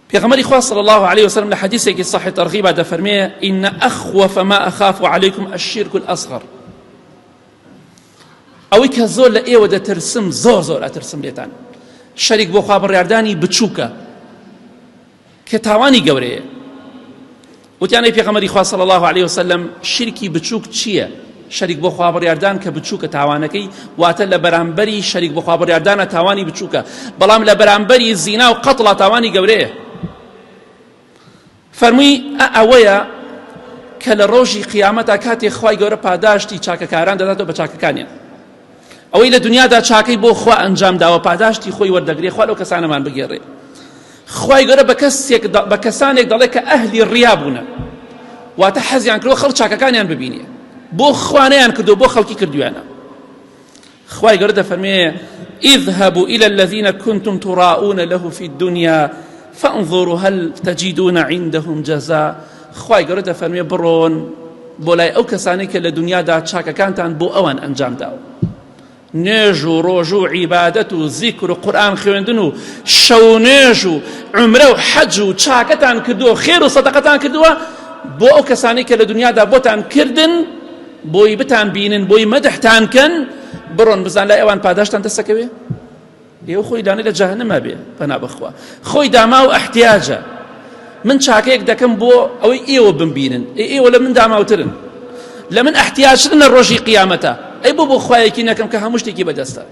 پیغمبر خدا صلی الله عليه وسلم لحديثه کی صحیح ترغیب ده فرمایه ان اخوف ما اخاف عليكم الشرك الاصغر اوی که زۆر لە ئێوە دەترسم زۆر ئەترسم لێتان شەریک بۆ خوا بڕیاردانی بچووکە کە تاوانی گەورەیە. وتیانەی پێغەمبەری خوا صلی الله عليه وسلم شرکی بچووک چییە؟ شەریک بۆ خوا بڕیاردان کە بچووکە تاوانەکەی واتە لە بەرامبەری شەریک بۆ خوا بڕیاردانە تاوانی بچووکە، بەڵام لە بەرامبەری زینا و قەتڵە تاوانی گەورەیە. فەرمووی ئەوەیە کە لە ڕۆژی قیامەتە کاتێک خوای گەورە پاداشتی چاکەکاران دەداتەوە بە چاکەکانیان. ئەوەی لە دنیادا چاکەی بۆ خوا ئەنجام داوە پاداشتی خۆی وەردەگرێ، خوا لەو کەسانەمان بگێڕێ. خوای گەورە بە کەسانێک دەڵێ کە ئەهلی ڕیا بوونە، واتە حەزیان کردووە خەڵک چاکەکانیان ببینێ، بۆ خوانەیان کردو بۆ خەڵکی کردویانە. خوای گەورە دەفەرمێ اذهبوا إلى الذين كنتم تراءون له في الدنيا فانظروا هل تجدون عندهم جزاء. خوای گەورە دەفەرمێ بڕۆن بۆ لای ئەو کەسانەی کە لە دنیادا چاکەکانتان بۆ ئەوان ئەنجام داوە، نێژ و ڕۆژ و عیبادەت و زیکر و قورئان خوێندن و شەو نێژ و عومرە و حەج و چاکەتان کردووە، خێر و سەدەقەتان کردووە بۆ ئەو کەسانەی کە لە دنیادا بۆتان کردن، بۆی بتان بینن، بۆی مەدەحتان کەن، بڕۆن بزان لای ئەوان پاداشتان دەستەکەوێ. ئێوە خۆی دانێ لە جەهەنەما بێ پەنا بخوا، خۆی داما و احتیاجە. من چاکەیەک دەکەم بۆ ئەوەی ئێوە بمبینن، ئێوە لە من داماوترن، لە من احتیاجترن لە ڕۆژی قیامەتە. ئەی بۆ خوایەکی نەکەم کە هەموو شتێکی بەدەستە،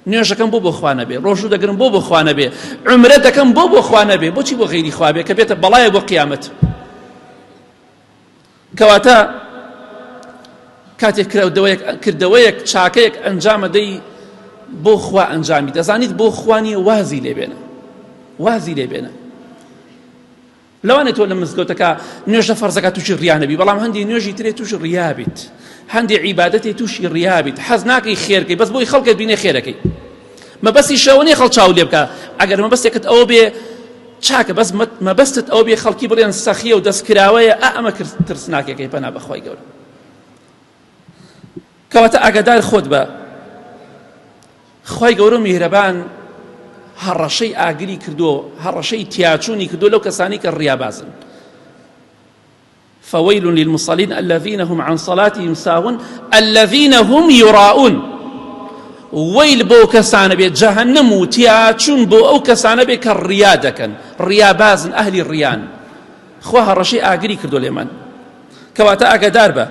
نوێژەکەم بۆ خوا نەبێ، ڕۆژوو دەگرم بۆ خوا نەبێ، عومرە دەکەم بۆ خوا نەبێ، بۆچی بۆ غەیری خوا بێ کە بێتە بەڵایە بۆ قیامەت. کەواتە کاتێک کردەوەیەک چاکەیەک ئەنجامە دەی بۆ خوا ئەنجامی، دەزانیت بۆ خوا نیە وازی لێبێنە، وازی لێبێنە. لەوانێت تۆ لە مزگەوتەکە نوێژە فەرزەکە تووشی ڕیا نەبی، بەڵام هەندی نوێژی ترێ تووشی ڕیا بیت، هەندی عیبادەتی تووشی ڕیا بیت، حەز ناکەی خێرکەی بەس بۆی خەڵکت بینێ خێرەکەی، مەبەستی شەوە نیە خەڵک چاو لێ بکە. ئەگەر مەبەستێکت ئەوە بێ چاکە، بەس مەبەستت ئەوە بێ خەڵکی بڵێن سەخیە و دەستکراوەیە، ئەمە ترسناکێکەی پەنا بەخوای گەورە. کەواتە ئاگادار خۆت بە، خوای گەورە میهرەبان هەڕەشەی ئاگری کردو، هەڕەشەی تیاچوونی کردو لەو کەسانی کە ڕیابازن. فويل للمصلين الذين هم عن صلاتهم ساهون الذين هم يراءون. ويل بو كسان بي جهنم و تياچون بو او كسان بي كالريا دكن، ريابازن أهل الريان. خواها رشي آقري كردو لمن كواتا آقدار به